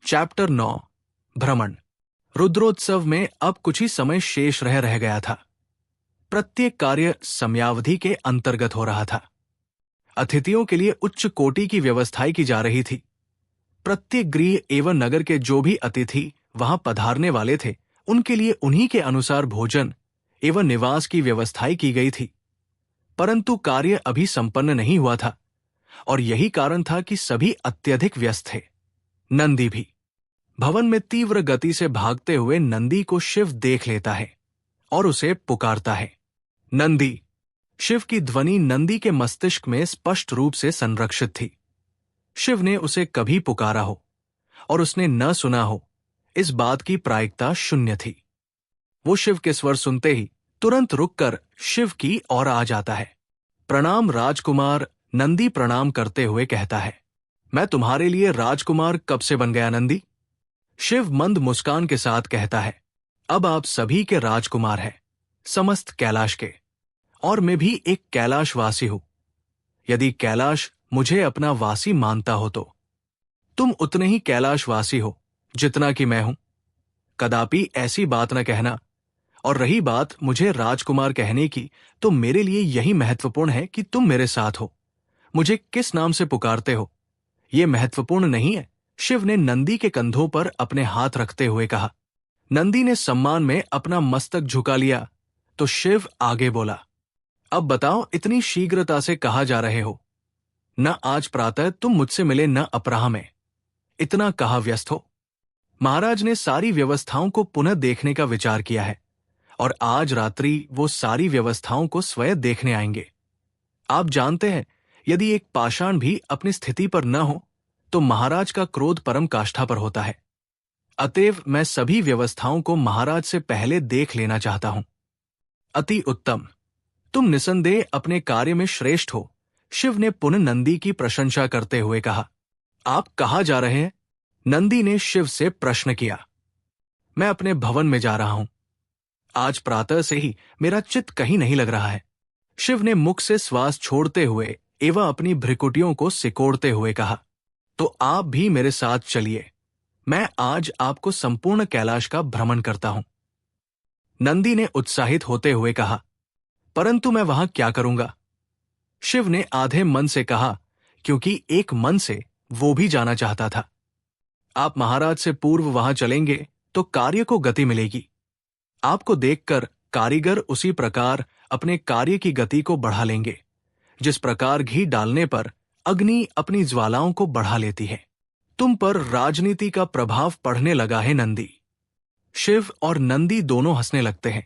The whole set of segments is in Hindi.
चैप्टर 9 भ्रमण। रुद्रोत्सव में अब कुछ ही समय शेष रह गया था। प्रत्येक कार्य समयावधि के अंतर्गत हो रहा था। अतिथियों के लिए उच्च कोटि की व्यवस्थाएं की जा रही थी। प्रत्येक गृह एवं नगर के जो भी अतिथि वहां पधारने वाले थे, उनके लिए उन्हीं के अनुसार भोजन एवं निवास की व्यवस्थाएं की गई थी। परंतु कार्य अभी संपन्न नहीं हुआ था और यही कारण था कि सभी अत्यधिक व्यस्त थे। नंदी भी। भवन में तीव्र गति से भागते हुए नंदी को शिव देख लेता है और उसे पुकारता है, नंदी। शिव की ध्वनि नंदी के मस्तिष्क में स्पष्ट रूप से संरक्षित थी। शिव ने उसे कभी पुकारा हो और उसने न सुना हो, इस बात की प्रायिकता शून्य थी। वो शिव के स्वर सुनते ही तुरंत रुककर शिव की ओर आ जाता है। प्रणाम राजकुमार। नंदी प्रणाम करते हुए कहता है, मैं तुम्हारे लिए राजकुमार कब से बन गया नंदी? शिव मंद मुस्कान के साथ कहता है, अब आप सभी के राजकुमार हैं, समस्त कैलाश के, और मैं भी एक कैलाशवासी हूं। यदि कैलाश मुझे अपना वासी मानता हो तो तुम उतने ही कैलाशवासी हो जितना कि मैं हूं। कदापि ऐसी बात न कहना। और रही बात मुझे राजकुमार कहने की, तो मेरे लिए यही महत्वपूर्ण है कि तुम मेरे साथ हो। मुझे किस नाम से पुकारते हो यह महत्वपूर्ण नहीं है। शिव ने नंदी के कंधों पर अपने हाथ रखते हुए कहा। नंदी ने सम्मान में अपना मस्तक झुका लिया तो शिव आगे बोला, अब बताओ, इतनी शीघ्रता से कहा जा रहे हो? न आज प्रातः तुम मुझसे मिले, न अपराह में, इतना कहा व्यस्त हो? महाराज ने सारी व्यवस्थाओं को पुनः देखने का विचार किया है और आज रात्रि वो सारी व्यवस्थाओं को स्वयं देखने आएंगे। आप जानते हैं, यदि एक पाषाण भी अपनी स्थिति पर न हो तो महाराज का क्रोध परम काष्ठा पर होता है। अतएव मैं सभी व्यवस्थाओं को महाराज से पहले देख लेना चाहता हूं। अति उत्तम। तुम निसंदेह अपने कार्य में श्रेष्ठ हो। शिव ने पुनः नंदी की प्रशंसा करते हुए कहा। आप कहाँ जा रहे हैं? नंदी ने शिव से प्रश्न किया। मैं अपने भवन में जा रहा हूं। आज प्रातः से ही मेरा चित्त कहीं नहीं लग रहा है। शिव ने मुख से श्वास छोड़ते हुए एवं अपनी भ्रिकुटियों को सिकोड़ते हुए कहा, तो आप भी मेरे साथ चलिए। मैं आज आपको संपूर्ण कैलाश का भ्रमण करता हूं। नंदी ने उत्साहित होते हुए कहा, परंतु मैं वहां क्या करूंगा? शिव ने आधे मन से कहा, क्योंकि एक मन से वो भी जाना चाहता था। आप महाराज से पूर्व वहां चलेंगे तो कार्य को गति मिलेगी। आपको देखकर कारीगर उसी प्रकार अपने कार्य की गति को बढ़ा लेंगे, जिस प्रकार घी डालने पर अग्नि अपनी ज्वालाओं को बढ़ा लेती है। तुम पर राजनीति का प्रभाव पड़ने लगा है नंदी। शिव और नंदी दोनों हंसने लगते हैं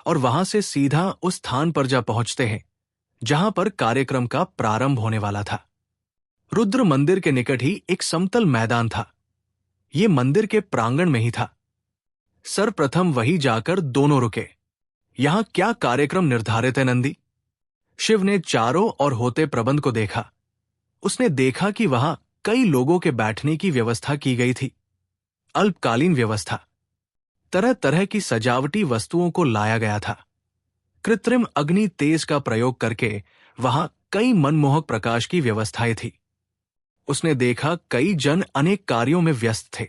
और वहां से सीधा उस स्थान पर जा पहुंचते हैं जहां पर कार्यक्रम का प्रारंभ होने वाला था। रुद्र मंदिर के निकट ही एक समतल मैदान था। ये मंदिर के प्रांगण में ही था। सर्वप्रथम वही जाकर दोनों रुके। यहां क्या कार्यक्रम निर्धारित है नंदी? शिव ने चारों ओर होते प्रबंध को देखा। उसने देखा कि वहां कई लोगों के बैठने की व्यवस्था की गई थी। अल्पकालीन व्यवस्था। तरह तरह की सजावटी वस्तुओं को लाया गया था। कृत्रिम अग्नि तेज का प्रयोग करके वहां कई मनमोहक प्रकाश की व्यवस्थाएं थी। उसने देखा कई जन अनेक कार्यों में व्यस्त थे।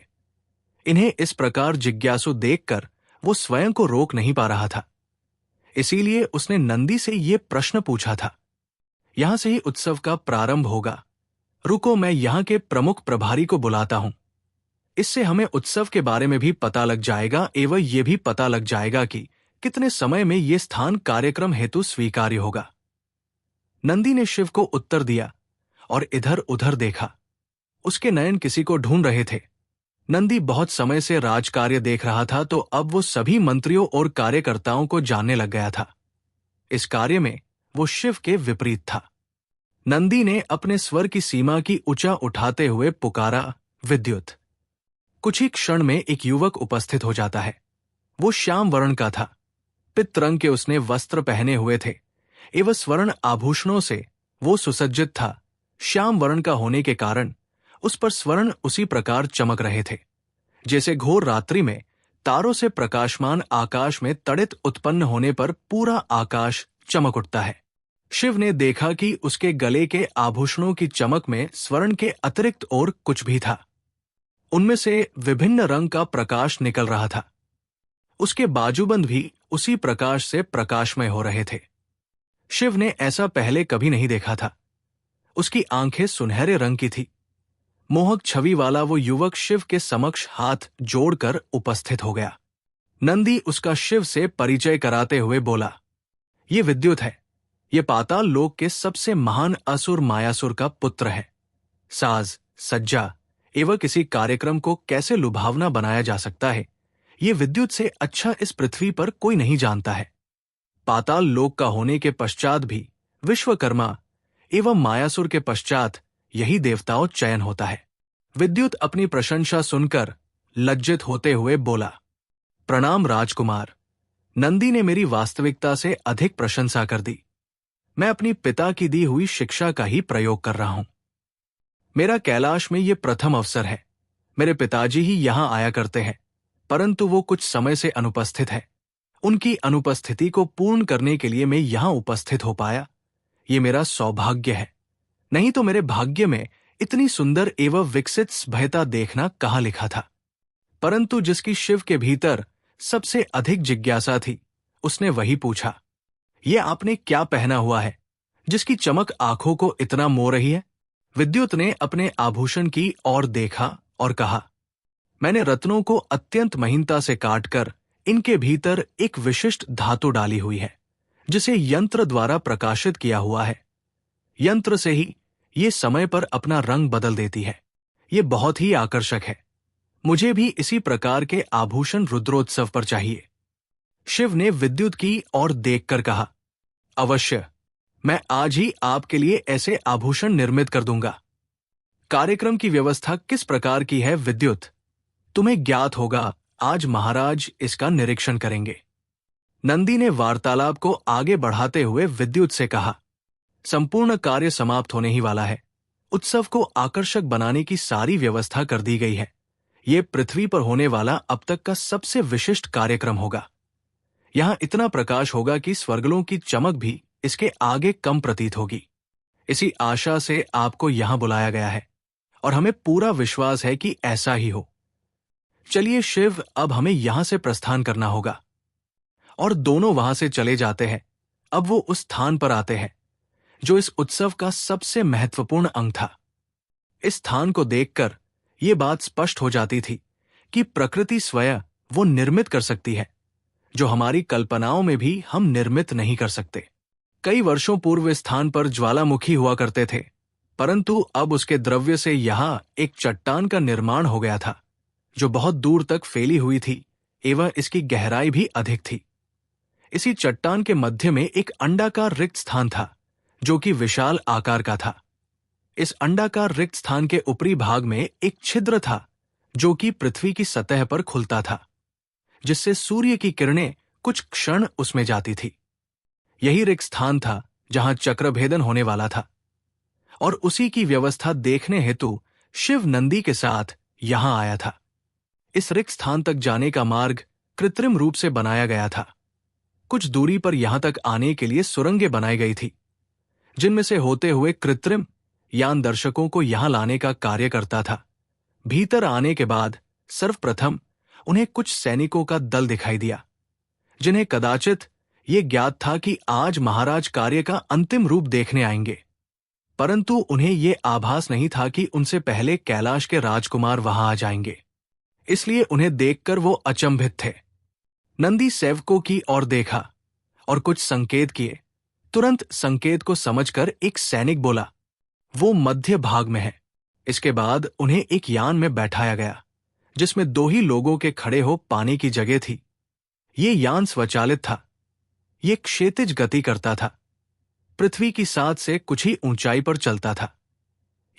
इन्हें इस प्रकार जिज्ञासु देखकर वो स्वयं को रोक नहीं पा रहा था। इसीलिए उसने नंदी से ये प्रश्न पूछा था, यहां से ही उत्सव का प्रारंभ होगा। रुको, मैं यहां के प्रमुख प्रभारी को बुलाता हूं। इससे हमें उत्सव के बारे में भी पता लग जाएगा एवं यह भी पता लग जाएगा कि कितने समय में यह स्थान कार्यक्रम हेतु स्वीकार्य होगा। नंदी ने शिव को उत्तर दिया और इधर उधर देखा। उसके नयन किसी को ढूंढ रहे थे। नंदी बहुत समय से राजकार्य देख रहा था, तो अब वो सभी मंत्रियों और कार्यकर्ताओं को जानने लग गया था। इस कार्य में वो शिव के विपरीत था। नंदी ने अपने स्वर की सीमा की ऊंचा उठाते हुए पुकारा, विद्युत। कुछ ही क्षण में एक युवक उपस्थित हो जाता है। वो श्याम वर्ण का था। पित्त रंग के उसने वस्त्र पहने हुए थे एवं स्वर्ण आभूषणों से वो सुसज्जित था। श्याम वर्ण का होने के कारण उस पर स्वर्ण उसी प्रकार चमक रहे थे जैसे घोर रात्रि में तारों से प्रकाशमान आकाश में तड़ित उत्पन्न होने पर पूरा आकाश चमक उठता है। शिव ने देखा कि उसके गले के आभूषणों की चमक में स्वर्ण के अतिरिक्त और कुछ भी था। उनमें से विभिन्न रंग का प्रकाश निकल रहा था। उसके बाजूबंद भी उसी प्रकाश से प्रकाशमय हो रहे थे। शिव ने ऐसा पहले कभी नहीं देखा था। उसकी आंखें सुनहरे रंग की थी। मोहक छवि वाला वो युवक शिव के समक्ष हाथ जोड़कर उपस्थित हो गया। नंदी उसका शिव से परिचय कराते हुए बोला, ये विद्युत है। ये पाताल लोक के सबसे महान असुर मायासुर का पुत्र है। साज, सज्जा एवं किसी कार्यक्रम को कैसे लुभावना बनाया जा सकता है, ये विद्युत से अच्छा इस पृथ्वी पर कोई नहीं जानता है। पाताल लोक का होने के पश्चात भी विश्वकर्मा एवं मायासुर के पश्चात यही देवताओं चयन होता है। विद्युत अपनी प्रशंसा सुनकर लज्जित होते हुए बोला, प्रणाम राजकुमार। नंदी ने मेरी वास्तविकता से अधिक प्रशंसा कर दी। मैं अपनी पिता की दी हुई शिक्षा का ही प्रयोग कर रहा हूं। मेरा कैलाश में ये प्रथम अवसर है। मेरे पिताजी ही यहां आया करते हैं, परंतु वो कुछ समय से अनुपस्थित है। उनकी अनुपस्थिति को पूर्ण करने के लिए मैं यहां उपस्थित हो पाया। ये मेरा सौभाग्य है। नहीं तो मेरे भाग्य में इतनी सुंदर एवं विकसित सभ्यता देखना कहाँ लिखा था। परंतु जिसकी शिव के भीतर सबसे अधिक जिज्ञासा थी, उसने वही पूछा, ये आपने क्या पहना हुआ है, जिसकी चमक आंखों को इतना मोह रही है? विद्युत ने अपने आभूषण की ओर देखा और कहा, मैंने रत्नों को अत्यंत महीनता से काटकर इनके भीतर एक विशिष्ट धातु डाली हुई है, जिसे यंत्र द्वारा प्रकाशित किया हुआ है। यंत्र से ही ये समय पर अपना रंग बदल देती है। ये बहुत ही आकर्षक है। मुझे भी इसी प्रकार के आभूषण रुद्रोत्सव पर चाहिए। शिव ने विद्युत की ओर देखकर कहा, अवश्य, मैं आज ही आपके लिए ऐसे आभूषण निर्मित कर दूंगा। कार्यक्रम की व्यवस्था किस प्रकार की है विद्युत? तुम्हें ज्ञात होगा, आज महाराज इसका निरीक्षण करेंगे। नंदी ने वार्तालाप को आगे बढ़ाते हुए विद्युत से कहा, संपूर्ण कार्य समाप्त होने ही वाला है। उत्सव को आकर्षक बनाने की सारी व्यवस्था कर दी गई है। ये पृथ्वी पर होने वाला अब तक का सबसे विशिष्ट कार्यक्रम होगा। यहां इतना प्रकाश होगा कि स्वर्गलों की चमक भी इसके आगे कम प्रतीत होगी। इसी आशा से आपको यहां बुलाया गया है और हमें पूरा विश्वास है कि ऐसा ही हो। चलिए शिव, अब हमें यहां से प्रस्थान करना होगा। और दोनों वहां से चले जाते हैं। अब वो उस स्थान पर आते हैं जो इस उत्सव का सबसे महत्वपूर्ण अंग था। इस स्थान को देखकर ये बात स्पष्ट हो जाती थी कि प्रकृति स्वयं वो निर्मित कर सकती है, जो हमारी कल्पनाओं में भी हम निर्मित नहीं कर सकते। कई वर्षों पूर्व इस स्थान पर ज्वालामुखी हुआ करते थे, परंतु अब उसके द्रव्य से यहां एक चट्टान का निर्माण हो गया था, जो बहुत दूर तक फैली हुई थी एवं इसकी गहराई भी अधिक थी। इसी चट्टान के मध्य में एक अंडाकार रिक्त स्थान था, जो कि विशाल आकार का था। इस अंडाकार रिक्त स्थान के ऊपरी भाग में एक छिद्र था, जो कि पृथ्वी की सतह पर खुलता था, जिससे सूर्य की किरणें कुछ क्षण उसमें जाती थी। यही रिक्त स्थान था जहां चक्रभेदन होने वाला था, और उसी की व्यवस्था देखने हेतु शिव नंदी के साथ यहां आया था। इस रिक्त स्थान तक जाने का मार्ग कृत्रिम रूप से बनाया गया था। कुछ दूरी पर यहां तक आने के लिए सुरंगें बनाई गई थी, जिनमें से होते हुए कृत्रिम यान दर्शकों को यहां लाने का कार्य करता था। भीतर आने के बाद सर्वप्रथम उन्हें कुछ सैनिकों का दल दिखाई दिया, जिन्हें कदाचित ये ज्ञात था कि आज महाराज कार्य का अंतिम रूप देखने आएंगे, परंतु उन्हें ये आभास नहीं था कि उनसे पहले कैलाश के राजकुमार वहां आ जाएंगे। इसलिए उन्हें देखकर वो अचंभित थे। नंदी सेवकों की ओर देखा और कुछ संकेत किए। तुरंत संकेत को समझकर एक सैनिक बोला, वो मध्य भाग में है। इसके बाद उन्हें एक यान में बैठाया गया, जिसमें 2 ही लोगों के खड़े हो पाने की जगह थी। ये यान स्वचालित था। ये क्षैतिज गति करता था। पृथ्वी की साथ से कुछ ही ऊंचाई पर चलता था।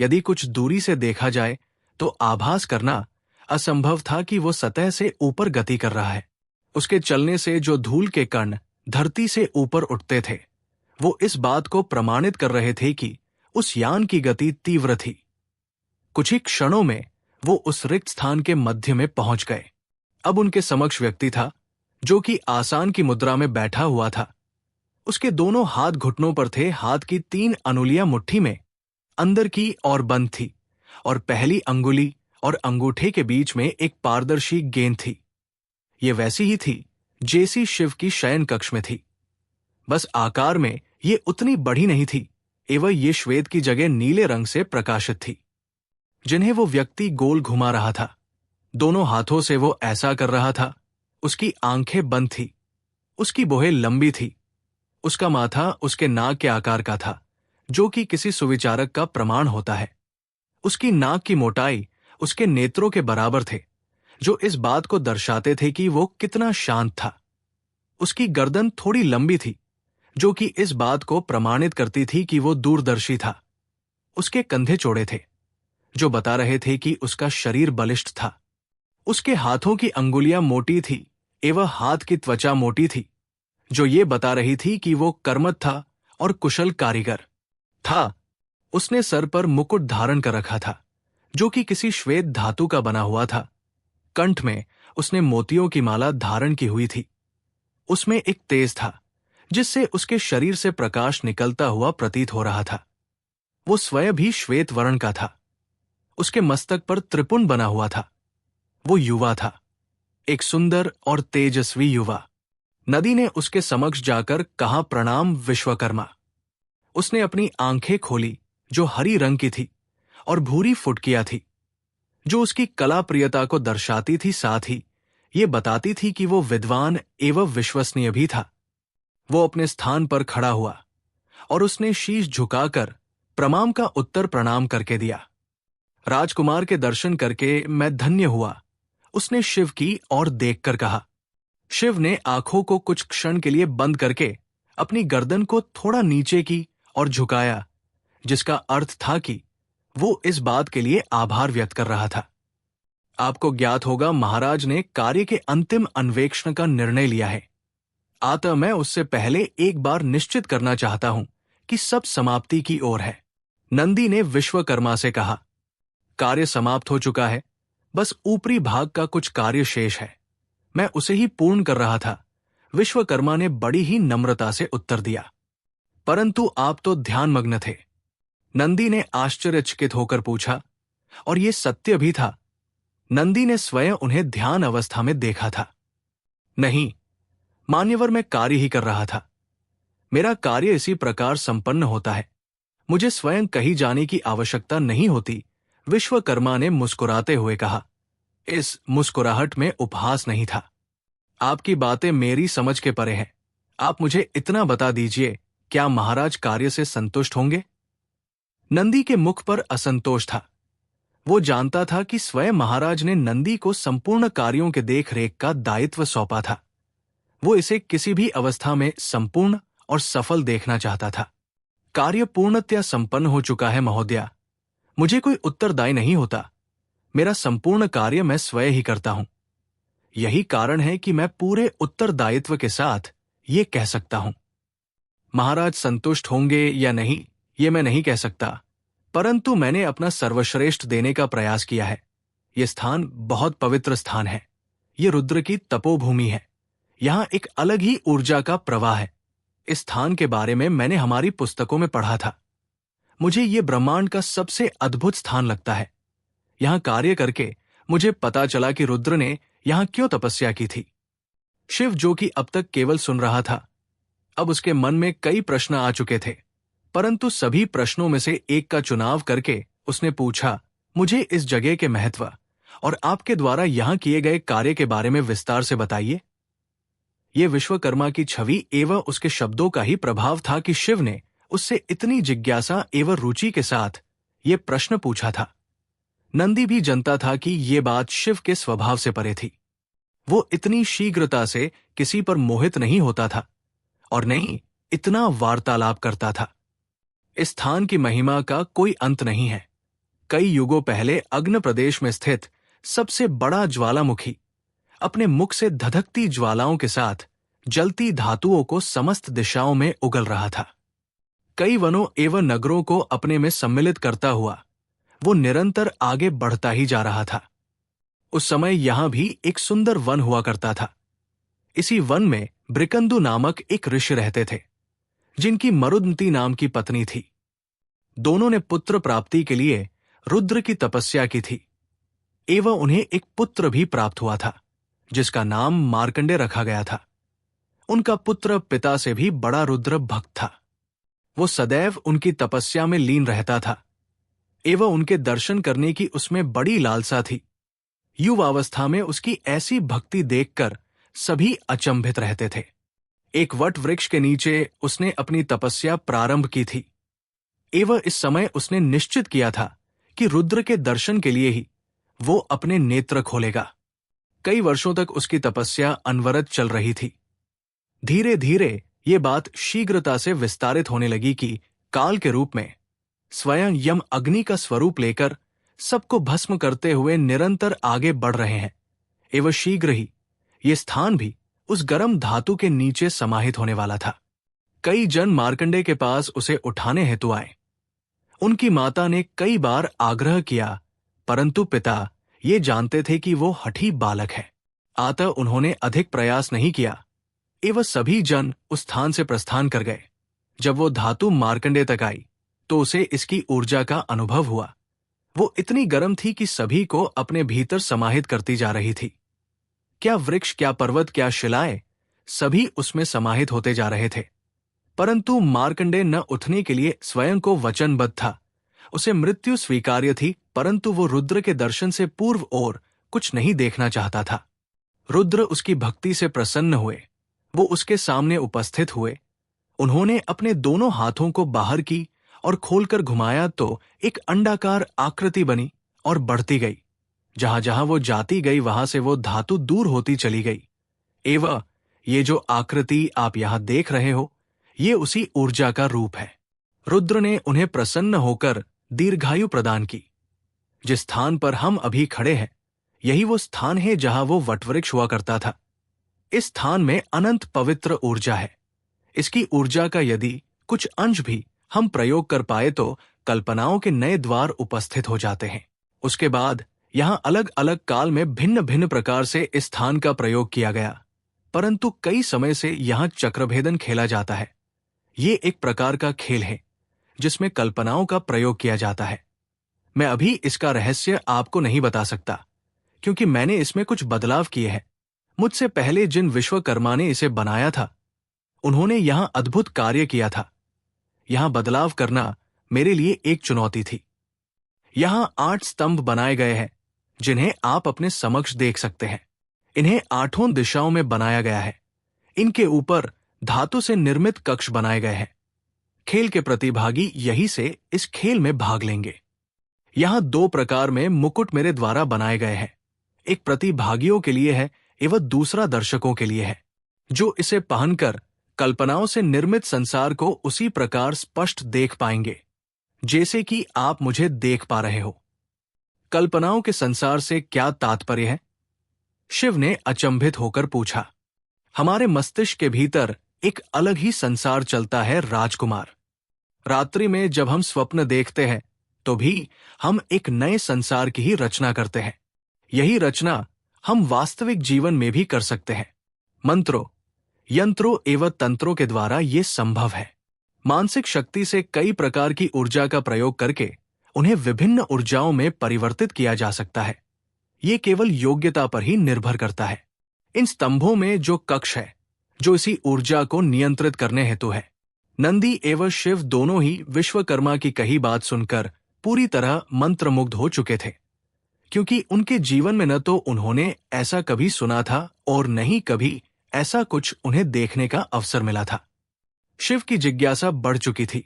यदि कुछ दूरी से देखा जाए तो आभास करना असंभव था कि वो सतह से ऊपर गति कर रहा है। उसके चलने से जो धूल के कण धरती से ऊपर उठते थे, वो इस बात को प्रमाणित कर रहे थे कि उस यान की गति तीव्र थी। कुछ ही क्षणों में वो उस रिक्त स्थान के मध्य में पहुंच गए। अब उनके समक्ष व्यक्ति था, जो कि आसान की मुद्रा में बैठा हुआ था। उसके दोनों हाथ घुटनों पर थे। हाथ की 3 अंगुलियां मुट्ठी में अंदर की ओर बंद थी, और पहली अंगुली और अंगूठे के बीच में एक पारदर्शी गेंद थी। ये वैसी ही थी जैसी शिव की शयन कक्ष में थी, बस आकार में ये उतनी बड़ी नहीं थी एवं ये श्वेत की जगह नीले रंग से प्रकाशित थी, जिन्हें वो व्यक्ति गोल घुमा रहा था। दोनों हाथों से वो ऐसा कर रहा था। उसकी आंखें बंद थी, उसकी बोहें लंबी थी, उसका माथा उसके नाक के आकार का था, जो कि किसी सुविचारक का प्रमाण होता है। उसकी नाक की मोटाई उसके नेत्रों के बराबर थे, जो इस बात को दर्शाते थे कि वो कितना शांत था। उसकी गर्दन थोड़ी लंबी थी, जो कि इस बात को प्रमाणित करती थी कि वो दूरदर्शी था। उसके कंधे चौड़े थे, जो बता रहे थे कि उसका शरीर बलिष्ठ था। उसके हाथों की अंगुलियां मोटी थी एवं हाथ की त्वचा मोटी थी, जो ये बता रही थी कि वो कर्मठ था और कुशल कारीगर था। उसने सर पर मुकुट धारण कर रखा था, जो कि किसी श्वेत धातु का बना हुआ था। कंठ में उसने मोतियों की माला धारण की हुई थी। उसमें एक तेज था, जिससे उसके शरीर से प्रकाश निकलता हुआ प्रतीत हो रहा था। वो स्वयं भी श्वेत वर्ण का था। उसके मस्तक पर त्रिपुंड बना हुआ था। वो युवा था, एक सुंदर और तेजस्वी युवा। नदी ने उसके समक्ष जाकर कहा, प्रणाम विश्वकर्मा। उसने अपनी आंखें खोली, जो हरी रंग की थी और भूरी फुटकियां थी, जो उसकी कला प्रियता को दर्शाती थी, साथ ही ये बताती थी कि वो विद्वान एवं विश्वसनीय भी था। वो अपने स्थान पर खड़ा हुआ और उसने शीश झुकाकर प्रणाम का उत्तर प्रणाम करके दिया। राजकुमार के दर्शन करके मैं धन्य हुआ, उसने शिव की ओर देखकर कहा। शिव ने आंखों को कुछ क्षण के लिए बंद करके अपनी गर्दन को थोड़ा नीचे की और झुकाया, जिसका अर्थ था कि वो इस बात के लिए आभार व्यक्त कर रहा था। आपको ज्ञात होगा, महाराज ने कार्य के अंतिम अन्वेषण का निर्णय लिया है। अतः मैं उससे पहले एक बार निश्चित करना चाहता हूं कि सब समाप्ति की ओर है। नंदी ने विश्वकर्मा से कहा, कार्य समाप्त हो चुका है, बस ऊपरी भाग का कुछ कार्य शेष है। मैं उसे ही पूर्ण कर रहा था। विश्वकर्मा ने बड़ी ही नम्रता से उत्तर दिया। परंतु आप तो ध्यानमग्न थे। नंदी ने आश्चर्यचकित होकर पूछा, और ये सत्य भी था? नंदी ने स्वयं उन्हें ध्यान अवस्था में देखा था। नहीं मान्यवर, मैं कार्य ही कर रहा था। मेरा कार्य इसी प्रकार संपन्न होता है, मुझे स्वयं कहीं जाने की आवश्यकता नहीं होती, विश्वकर्मा ने मुस्कुराते हुए कहा। इस मुस्कुराहट में उपहास नहीं था। आपकी बातें मेरी समझ के परे हैं। आप मुझे इतना बता दीजिए, क्या महाराज कार्य से संतुष्ट होंगे? नंदी के मुख पर असंतोष था। वो जानता था कि स्वयं महाराज ने नंदी को संपूर्ण कार्यों के देखरेख का दायित्व सौंपा था। वो इसे किसी भी अवस्था में संपूर्ण और सफल देखना चाहता था। कार्य पूर्णतया संपन्न हो चुका है महोदया। मुझे कोई उत्तरदायी नहीं होता। मेरा संपूर्ण कार्य मैं स्वयं ही करता हूं। यही कारण है कि मैं पूरे उत्तरदायित्व के साथ ये कह सकता हूं। महाराज संतुष्ट होंगे या नहीं, ये मैं नहीं कह सकता, परंतु मैंने अपना सर्वश्रेष्ठ देने का प्रयास किया है। ये स्थान बहुत पवित्र स्थान है। ये रुद्र की तपोभूमि है। यहां एक अलग ही ऊर्जा का प्रवाह है। इस स्थान के बारे में मैंने हमारी पुस्तकों में पढ़ा था। मुझे ये ब्रह्मांड का सबसे अद्भुत स्थान लगता है। यहां कार्य करके मुझे पता चला कि रुद्र ने यहां क्यों तपस्या की थी। शिव, जो कि अब तक केवल सुन रहा था, अब उसके मन में कई प्रश्न आ चुके थे, परंतु सभी प्रश्नों में से एक का चुनाव करके उसने पूछा, मुझे इस जगह के महत्व और आपके द्वारा यहां किए गए कार्य के बारे में विस्तार से बताइए। ये विश्वकर्मा की छवि एवं उसके शब्दों का ही प्रभाव था कि शिव ने उससे इतनी जिज्ञासा एवं रुचि के साथ ये प्रश्न पूछा था। नंदी भी जानता था कि ये बात शिव के स्वभाव से परे थी। वो इतनी शीघ्रता से किसी पर मोहित नहीं होता था और नहीं इतना वार्तालाप करता था। इस स्थान की महिमा का कोई अंत नहीं है। कई युगों पहले अग्न प्रदेश में स्थित सबसे बड़ा ज्वालामुखी अपने मुख से धधकती ज्वालाओं के साथ जलती धातुओं को समस्त दिशाओं में उगल रहा था। कई वनों एवं नगरों को अपने में सम्मिलित करता हुआ वो निरंतर आगे बढ़ता ही जा रहा था। उस समय यहां भी एक सुंदर वन हुआ करता था। इसी वन में ब्रिकंदु नामक एक ऋषि रहते थे, जिनकी मरुदमती नाम की पत्नी थी। दोनों ने पुत्र प्राप्ति के लिए रुद्र की तपस्या की थी। एवं उन्हें एक पुत्र भी प्राप्त हुआ था, जिसका नाम मार्कंडेय रखा गया था। उनका पुत्र पिता से भी बड़ा रुद्र भक्त था। वो सदैव उनकी तपस्या में लीन रहता था एवं उनके दर्शन करने की उसमें बड़ी लालसा थी। युवावस्था में उसकी ऐसी भक्ति देखकर सभी अचंभित रहते थे। एक वट वृक्ष के नीचे उसने अपनी तपस्या प्रारंभ की थी एवं इस समय उसने निश्चित किया था कि रुद्र के दर्शन के लिए ही वो अपने नेत्र खोलेगा। कई वर्षों तक उसकी तपस्या अनवरत चल रही थी। धीरे धीरे ये बात शीघ्रता से विस्तारित होने लगी कि काल के रूप में स्वयं यम अग्नि का स्वरूप लेकर सबको भस्म करते हुए निरंतर आगे बढ़ रहे हैं एवं शीघ्र ही ये स्थान भी उस गर्म धातु के नीचे समाहित होने वाला था। कई जन मार्कंडेय के पास उसे उठाने हेतु आए। उनकी माता ने कई बार आग्रह किया, परंतु पिता ये जानते थे कि वो हठी बालक है, अतः उन्होंने अधिक प्रयास नहीं किया एवं सभी जन उस स्थान से प्रस्थान कर गए। जब वो धातु मार्कंडेय तक आई तो उसे इसकी ऊर्जा का अनुभव हुआ। वो इतनी गर्म थी कि सभी को अपने भीतर समाहित करती जा रही थी। क्या वृक्ष, क्या पर्वत, क्या शिलाएं, सभी उसमें समाहित होते जा रहे थे। परंतु मार्कंडेय न उठने के लिए स्वयं को वचनबद्ध था। उसे मृत्यु स्वीकार्य थी, परंतु वो रुद्र के दर्शन से पूर्व और कुछ नहीं देखना चाहता था। रुद्र उसकी भक्ति से प्रसन्न हुए। वो उसके सामने उपस्थित हुए। उन्होंने अपने दोनों हाथों को बाहर की और खोलकर घुमाया तो एक अंडाकार आकृति बनी और बढ़ती गई। जहां जहां वो जाती गई वहां से वो धातु दूर होती चली गई। एवं ये जो आकृति आप यहां देख रहे हो, ये उसी ऊर्जा का रूप है। रुद्र ने उन्हें प्रसन्न होकर दीर्घायु प्रदान की। जिस स्थान पर हम अभी खड़े हैं, यही वो स्थान है जहां वो वटवृक्ष हुआ करता था। इस स्थान में अनंत पवित्र ऊर्जा है। इसकी ऊर्जा का यदि कुछ अंश भी हम प्रयोग कर पाए तो कल्पनाओं के नए द्वार उपस्थित हो जाते हैं। उसके बाद यहां अलग अलग काल में भिन्न भिन्न प्रकार से इस स्थान का प्रयोग किया गया, परंतु कई समय से यहां चक्रभेदन खेला जाता है। ये एक प्रकार का खेल है जिसमें कल्पनाओं का प्रयोग किया जाता है। मैं अभी इसका रहस्य आपको नहीं बता सकता, क्योंकि मैंने इसमें कुछ बदलाव किए हैं। मुझसे पहले जिन विश्वकर्मा ने इसे बनाया था, उन्होंने यहां अद्भुत कार्य किया था। यहां बदलाव करना मेरे लिए एक चुनौती थी। यहां 8 स्तंभ बनाए गए हैं, जिन्हें आप अपने समक्ष देख सकते हैं। इन्हें 8 दिशाओं में बनाया गया है। इनके ऊपर धातु से निर्मित कक्ष बनाए गए हैं। खेल के प्रतिभागी यही से इस खेल में भाग लेंगे। यहां 2 प्रकार में मुकुट मेरे द्वारा बनाए गए हैं। एक प्रतिभागियों के लिए है एवं दूसरा दर्शकों के लिए है, जो इसे पहनकर कल्पनाओं से निर्मित संसार को उसी प्रकार स्पष्ट देख पाएंगे जैसे कि आप मुझे देख पा रहे हो। कल्पनाओं के संसार से क्या तात्पर्य है? शिव ने अचंभित होकर पूछा। हमारे मस्तिष्क के भीतर एक अलग ही संसार चलता है राजकुमार। रात्रि में जब हम स्वप्न देखते हैं तो भी हम एक नए संसार की ही रचना करते हैं। यही रचना हम वास्तविक जीवन में भी कर सकते हैं। मंत्रों, यंत्रों एवं तंत्रों के द्वारा ये संभव है। मानसिक शक्ति से कई प्रकार की ऊर्जा का प्रयोग करके उन्हें विभिन्न ऊर्जाओं में परिवर्तित किया जा सकता है। ये केवल योग्यता पर ही निर्भर करता है। इन स्तंभों में जो कक्ष है, जो इसी ऊर्जा को नियंत्रित करने हेतु है। नंदी एवं शिव दोनों ही विश्वकर्मा की कही बात सुनकर पूरी तरह मंत्रमुग्ध हो चुके थे, क्योंकि उनके जीवन में न तो उन्होंने ऐसा कभी सुना था और न ही कभी ऐसा कुछ उन्हें देखने का अवसर मिला था। शिव की जिज्ञासा बढ़ चुकी थी।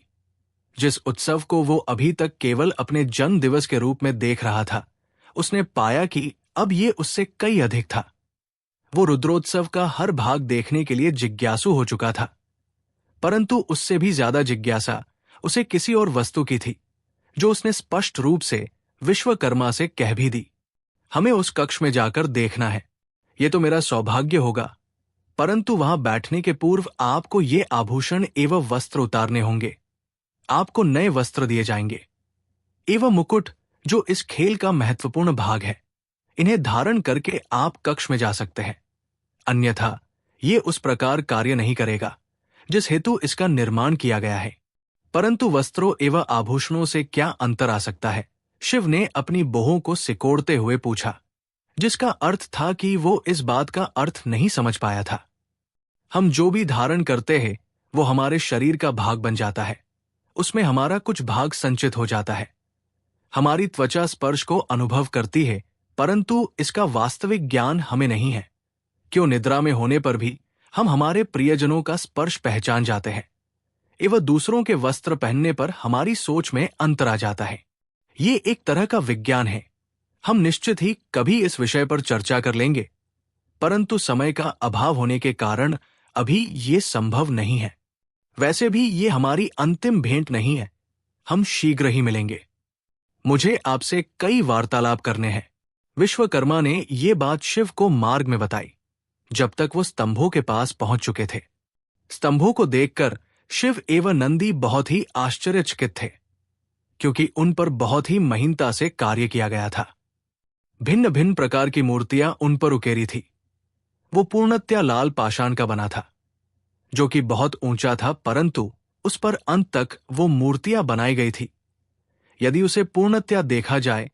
जिस उत्सव को वो अभी तक केवल अपने जन्म दिवस के रूप में देख रहा था, उसने पाया कि अब ये उससे कई अधिक था। वो रुद्रोत्सव का हर भाग देखने के लिए जिज्ञासु हो चुका था, परंतु उससे भी ज्यादा जिज्ञासा उसे किसी और वस्तु की थी, जो उसने स्पष्ट रूप से विश्वकर्मा से कह भी दी। हमें उस कक्ष में जाकर देखना है। ये तो मेरा सौभाग्य होगा, परंतु वहां बैठने के पूर्व आपको ये आभूषण एवं वस्त्र उतारने होंगे। आपको नए वस्त्र दिए जाएंगे एवं मुकुट, जो इस खेल का महत्वपूर्ण भाग है। इन्हें धारण करके आप कक्ष में जा सकते हैं, अन्यथा ये उस प्रकार कार्य नहीं करेगा जिस हेतु इसका निर्माण किया गया है। परंतु वस्त्रों एवं आभूषणों से क्या अंतर आ सकता है? शिव ने अपनी बोहों को सिकोड़ते हुए पूछा, जिसका अर्थ था कि वो इस बात का अर्थ नहीं समझ पाया था। हम जो भी धारण करते हैं वो हमारे शरीर का भाग बन जाता है, उसमें हमारा कुछ भाग संचित हो जाता है। हमारी त्वचा स्पर्श को अनुभव करती है, परंतु इसका वास्तविक ज्ञान हमें नहीं है। क्यों निद्रा में होने पर भी हम हमारे प्रियजनों का स्पर्श पहचान जाते हैं एवं दूसरों के वस्त्र पहनने पर हमारी सोच में अंतर आ जाता है। ये एक तरह का विज्ञान है। हम निश्चित ही कभी इस विषय पर चर्चा कर लेंगे, परंतु समय का अभाव होने के कारण अभी ये संभव नहीं है। वैसे भी ये हमारी अंतिम भेंट नहीं है, हम शीघ्र ही मिलेंगे। मुझे आपसे कई वार्तालाप करने हैं। विश्वकर्मा ने ये बात शिव को मार्ग में बताई, जब तक वो स्तंभों के पास पहुंच चुके थे। स्तंभों को देखकर शिव एवं नंदी बहुत ही आश्चर्यचकित थे, क्योंकि उन पर बहुत ही महीनता से कार्य किया गया था। भिन्न भिन्न प्रकार की मूर्तियां उन पर उकेरी थी। वो पूर्णतया लाल पाषाण का बना था, जो कि बहुत ऊंचा था, परंतु उस पर अंत तक वो मूर्तियां बनाई गई थी। यदि उसे पूर्णतया देखा जाए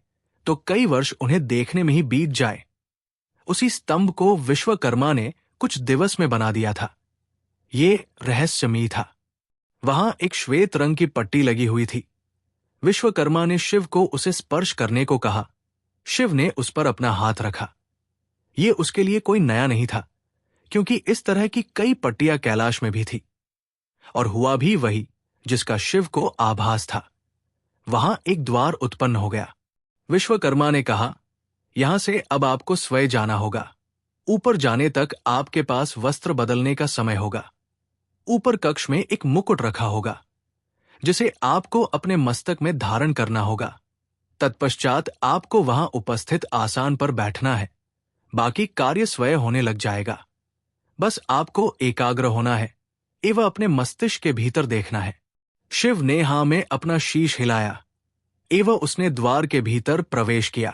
तो कई वर्ष उन्हें देखने में ही बीत जाए। उसी स्तंभ को विश्वकर्मा ने कुछ दिवस में बना दिया था। ये रहस्यमयी था। वहां एक श्वेत रंग की पट्टी लगी हुई थी। विश्वकर्मा ने शिव को उसे स्पर्श करने को कहा। शिव ने उस पर अपना हाथ रखा। ये उसके लिए कोई नया नहीं था, क्योंकि इस तरह की कई पट्टियां कैलाश में भी थी, और हुआ भी वही जिसका शिव को आभास था। वहां एक द्वार उत्पन्न हो गया। विश्वकर्मा ने कहा, यहां से अब आपको स्वयं जाना होगा। ऊपर जाने तक आपके पास वस्त्र बदलने का समय होगा। ऊपर कक्ष में एक मुकुट रखा होगा, जिसे आपको अपने मस्तक में धारण करना होगा। तत्पश्चात आपको वहां उपस्थित आसन पर बैठना है। बाकी कार्य स्वयं होने लग जाएगा। बस आपको एकाग्र होना है एवं अपने मस्तिष्क के भीतर देखना है। शिव ने हाँ में अपना शीश हिलाया एवं उसने द्वार के भीतर प्रवेश किया।